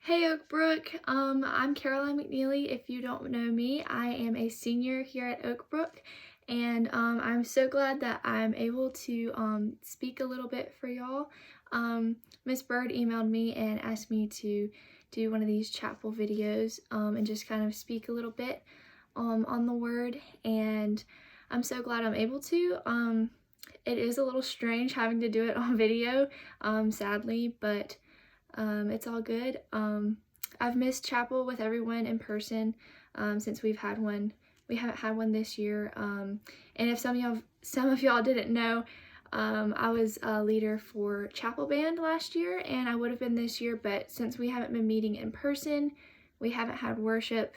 Hey Oakbrook, I'm Caroline McNeely. If you don't know me, I am a senior here at Oakbrook, and I'm so glad that I'm able to speak a little bit for y'all. Miss Bird emailed me and asked me to do one of these chapel videos and just kind of speak a little bit on the word, and I'm so glad I'm able to. It is a little strange having to do it on video, sadly, but it's all good. I've missed chapel with everyone in person since we've had one. We haven't had one this year. And if some of y'all didn't know, I was a leader for chapel band last year, and I would have been this year. But since we haven't been meeting in person, we haven't had worship,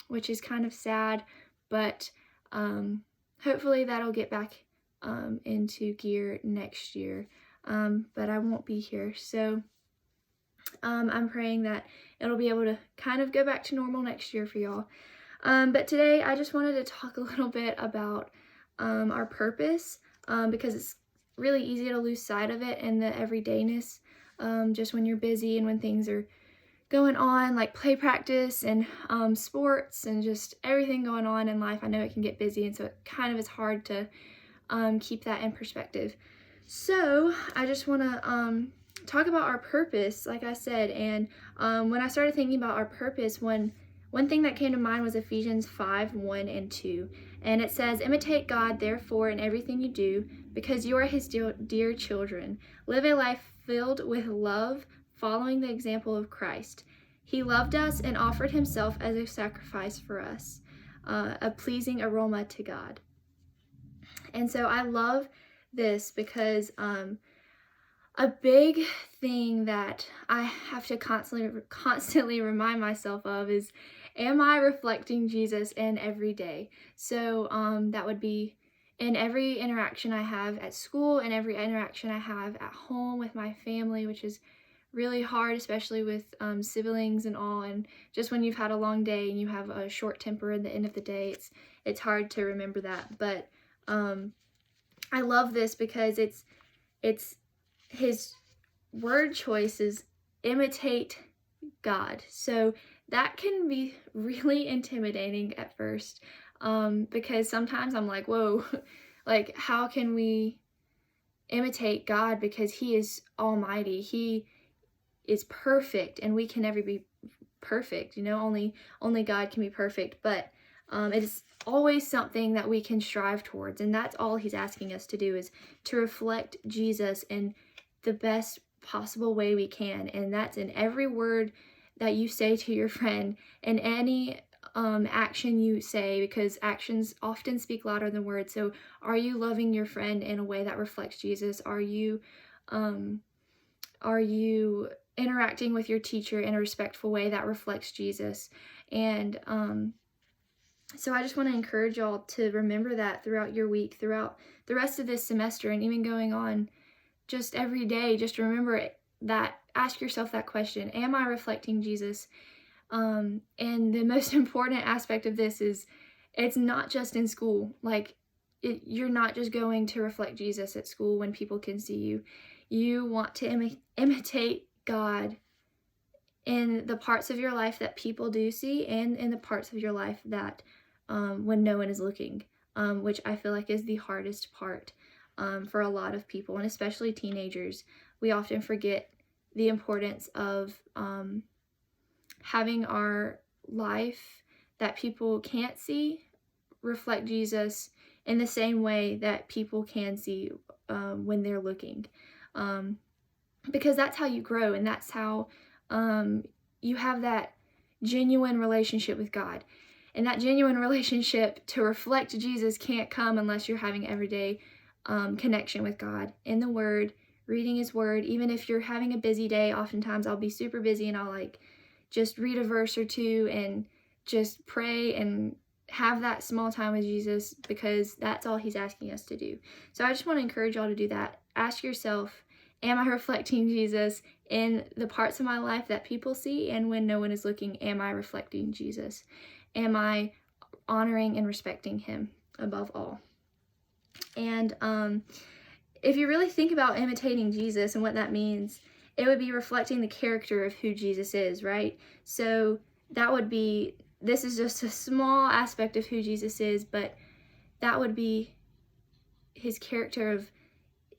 which is kind of sad. But hopefully that'll get back into gear next year. But I won't be here. So I'm praying that it'll be able to kind of go back to normal next year for y'all. But today I just wanted to talk a little bit about our purpose because it's really easy to lose sight of it in the everydayness, just when you're busy and when things are going on, like play practice and sports and just everything going on in life. I know it can get busy, and so it kind of is hard to keep that in perspective. So I just want to talk about our purpose, like I said. And when I started thinking about our purpose, one thing that came to mind was Ephesians 5:1-2. And it says, "Imitate God, therefore, in everything you do, because you are his dear children. Live a life filled with love, following the example of Christ. He loved us and offered himself as a sacrifice for us, a pleasing aroma to God." And so I love this because a big thing that I have to constantly remind myself of is, am I reflecting Jesus in every day? So that would be in every interaction I have at school and every interaction I have at home with my family, which is really hard, especially with siblings and all. And just when you've had a long day and you have a short temper at the end of the day, it's hard to remember that. But I love this because it's his word choice is imitate God. So that can be really intimidating at first, because sometimes I'm like, whoa, like how can we imitate God, because he is almighty, he is perfect, and we can never be perfect, only God can be perfect. But it is always something that we can strive towards, and that's all he's asking us to do, is to reflect Jesus in the best possible way we can. And that's in every word that you say to your friend, and any action you say, because actions often speak louder than words. So are you loving your friend in a way that reflects Jesus? Are you interacting with your teacher in a respectful way that reflects Jesus? And so I just want to encourage y'all to remember that throughout your week, throughout the rest of this semester, and even going on just every day. Just remember that, ask yourself that question, am I reflecting Jesus? And the most important aspect of this is, it's not just in school. Like, you're not just going to reflect Jesus at school when people can see you. You want to imitate God in the parts of your life that people do see, and in the parts of your life that when no one is looking, which I feel like is the hardest part for a lot of people, and especially teenagers. We often forget the importance of having our life that people can't see reflect Jesus in the same way that people can see when they're looking, because that's how you grow, and that's how you have that genuine relationship with God. And that genuine relationship to reflect Jesus can't come unless you're having everyday connection with God in the Word, reading his Word. Even if you're having a busy day, oftentimes I'll be super busy and I'll just read a verse or two and just pray and have that small time with Jesus, because that's all he's asking us to do. So I just want to encourage y'all to do that. Ask yourself, am I reflecting Jesus in the parts of my life that people see? And when no one is looking, am I reflecting Jesus? Am I honoring and respecting him above all? And if you really think about imitating Jesus and what that means, it would be reflecting the character of who Jesus is, right? So that would be, this is just a small aspect of who Jesus is, but that would be his character of,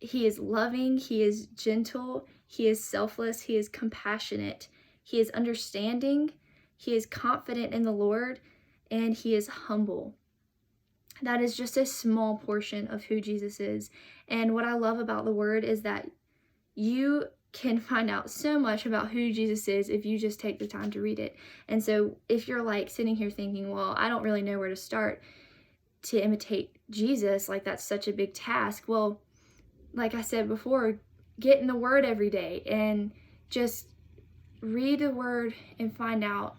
he is loving, he is gentle, he is selfless, he is compassionate, he is understanding, he is confident in the Lord, and he is humble. That is just a small portion of who Jesus is. And what I love about the Word is that you can find out so much about who Jesus is if you just take the time to read it. And so if you're like sitting here thinking, well, I don't really know where to start to imitate Jesus, like that's such a big task. Well, like I said before, get in the Word every day and just read the Word and find out.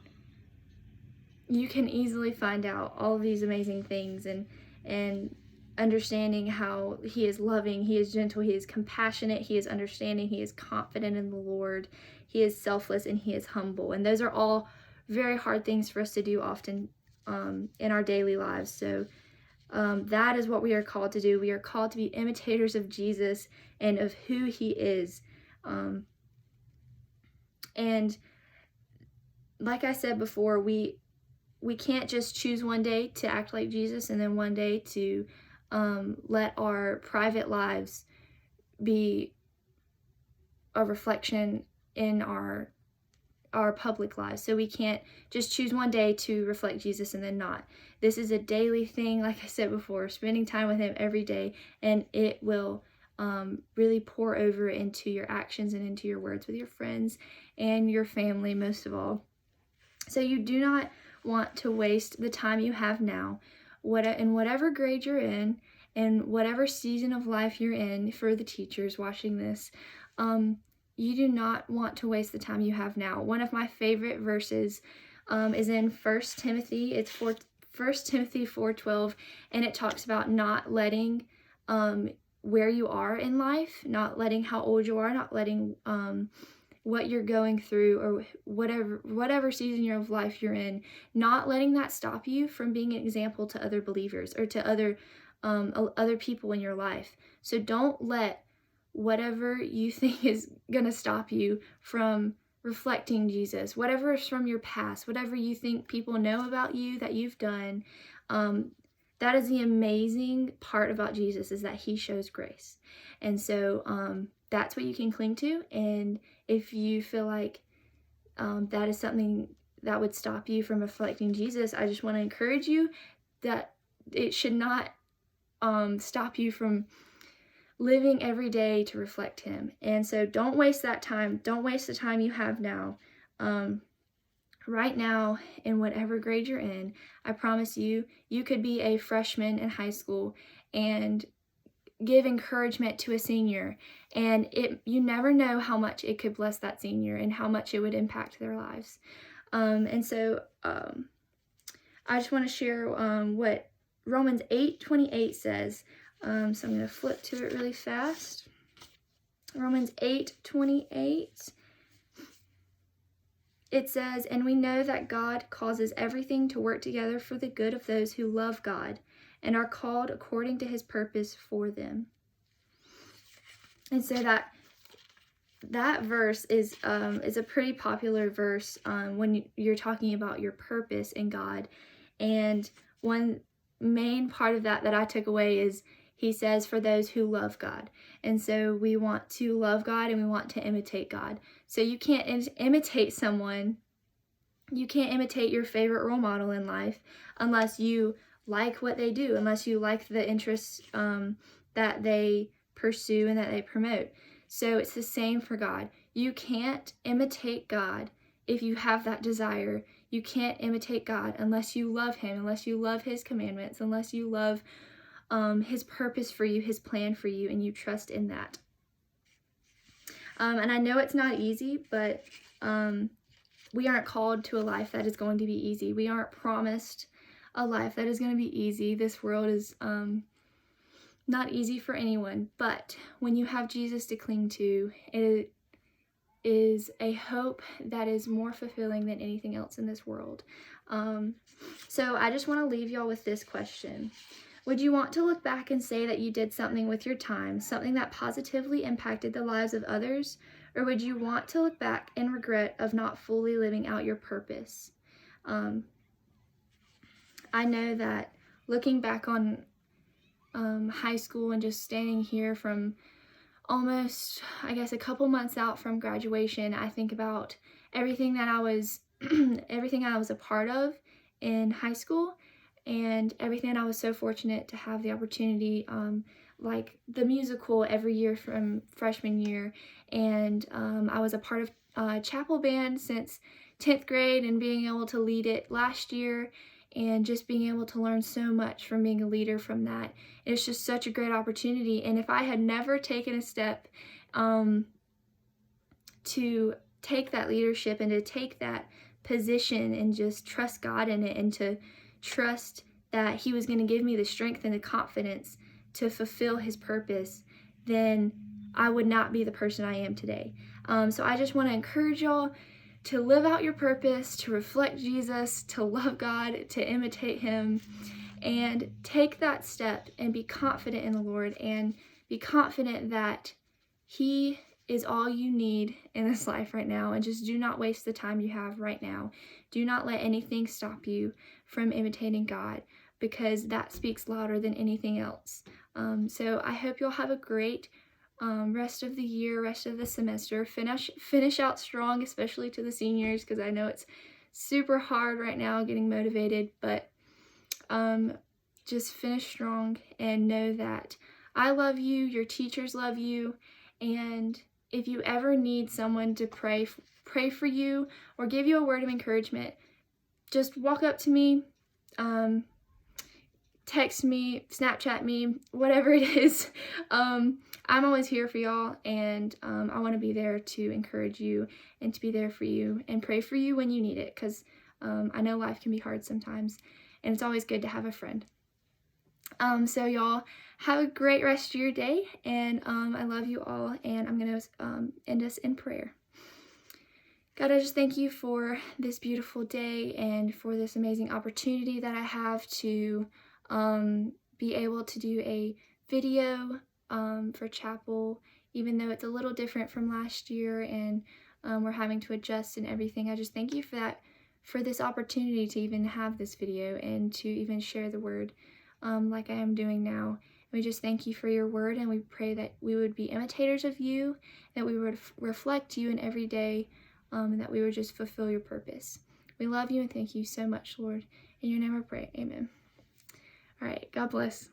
You can easily find out all of these amazing things, and understanding how he is loving, he is gentle, he is compassionate, he is understanding, he is confident in the Lord, he is selfless, and he is humble. And those are all very hard things for us to do often in our daily lives. So that is what we are called to do. We are called to be imitators of Jesus and of who he is. And like I said before, we can't just choose one day to act like Jesus and then one day to let our private lives be a reflection in our public lives. So we can't just choose one day to reflect Jesus and then not. This is a daily thing, like I said before, spending time with him every day, and it will really pour over into your actions and into your words with your friends and your family, most of all. So you do not want to waste the time you have now, in whatever grade you're in, and whatever season of life you're in. For the teachers watching this, you do not want to waste the time you have now. One of my favorite verses is in 1 Timothy. It's 1 Timothy 4:12, and it talks about not letting where you are in life, not letting how old you are, not letting what you're going through, or whatever season of life you're in, not letting that stop you from being an example to other believers or to other people in your life. So don't let whatever you think is going to stop you from reflecting Jesus, whatever is from your past, whatever you think people know about you that you've done. That is the amazing part about Jesus, is that he shows grace. And so that's what you can cling to. And if you feel like that is something that would stop you from reflecting Jesus, I just want to encourage you that it should not stop you from living every day to reflect him. And so don't waste that time. Don't waste the time you have now. Right now, in whatever grade you're in, I promise you, you could be a freshman in high school and give encouragement to a senior, and you never know how much it could bless that senior and how much it would impact their lives. And so I just want to share what Romans 8:28 says. So I'm going to flip to it really fast. Romans 8:28. It says, "And we know that God causes everything to work together for the good of those who love God and are called according to his purpose for them." And so that verse is a pretty popular verse when you're talking about your purpose in God. And one main part of that I took away is, he says, for those who love God. And so we want to love God and we want to imitate God. So you can't imitate someone. You can't imitate your favorite role model in life unless you like what they do, unless you like the interests that they pursue and that they promote. So it's the same for God. You can't imitate God if you have that desire. You can't imitate God unless you love him, unless you love his commandments, unless you love his purpose for you, his plan for you, and you trust in that. And I know it's not easy, but we aren't called to a life that is going to be easy. We aren't promised a life that is going to be easy. This world is not easy for anyone, but when you have Jesus to cling to, it is a hope that is more fulfilling than anything else in this world. So I just want to leave y'all with this question. Would you want to look back and say that you did something with your time, something that positively impacted the lives of others, Or would you want to look back and regret of not fully living out your purpose? I know that looking back on high school and just standing here from almost, I guess, a couple months out from graduation, I think about everything that I was everything I was a part of in high school, and everything I was so fortunate to have the opportunity, like the musical every year from freshman year, and I was a part of chapel band since 10th grade, and being able to lead it last year, and just being able to learn so much from being a leader from that. It's just such a great opportunity. And if I had never taken a step to take that leadership and to take that position and just trust God in it, and to trust that He was going to give me the strength and the confidence to fulfill His purpose, then I would not be the person I am today. So I just want to encourage y'all to live out your purpose, to reflect Jesus, to love God, to imitate Him, and take that step and be confident in the Lord, and be confident that He is all you need in this life right now. And just do not waste the time you have right now. Do not let anything stop you from imitating God, because that speaks louder than anything else. So I hope you'll have a great rest of the year, rest of the semester. Finish out strong, especially to the seniors, because I know it's super hard right now getting motivated, but just finish strong and know that I love you, your teachers love you, and if you ever need someone to pray for you or give you a word of encouragement, just walk up to me, text me, Snapchat me, whatever it is. I'm always here for y'all, and I want to be there to encourage you and to be there for you and pray for you when you need it, because I know life can be hard sometimes, and it's always good to have a friend. So y'all have a great rest of your day, and I love you all, and I'm going to end us in prayer. God, I just thank you for this beautiful day and for this amazing opportunity that I have to be able to do a video for chapel, even though it's a little different from last year, and we're having to adjust and everything. I just thank you for that, for this opportunity to even have this video and to even share the word like I am doing now. And we just thank you for your word, and we pray that we would be imitators of you, that we would reflect you in every day, and that we would just fulfill your purpose. We love you and thank you so much, Lord. In your name I pray, amen. All right, God bless.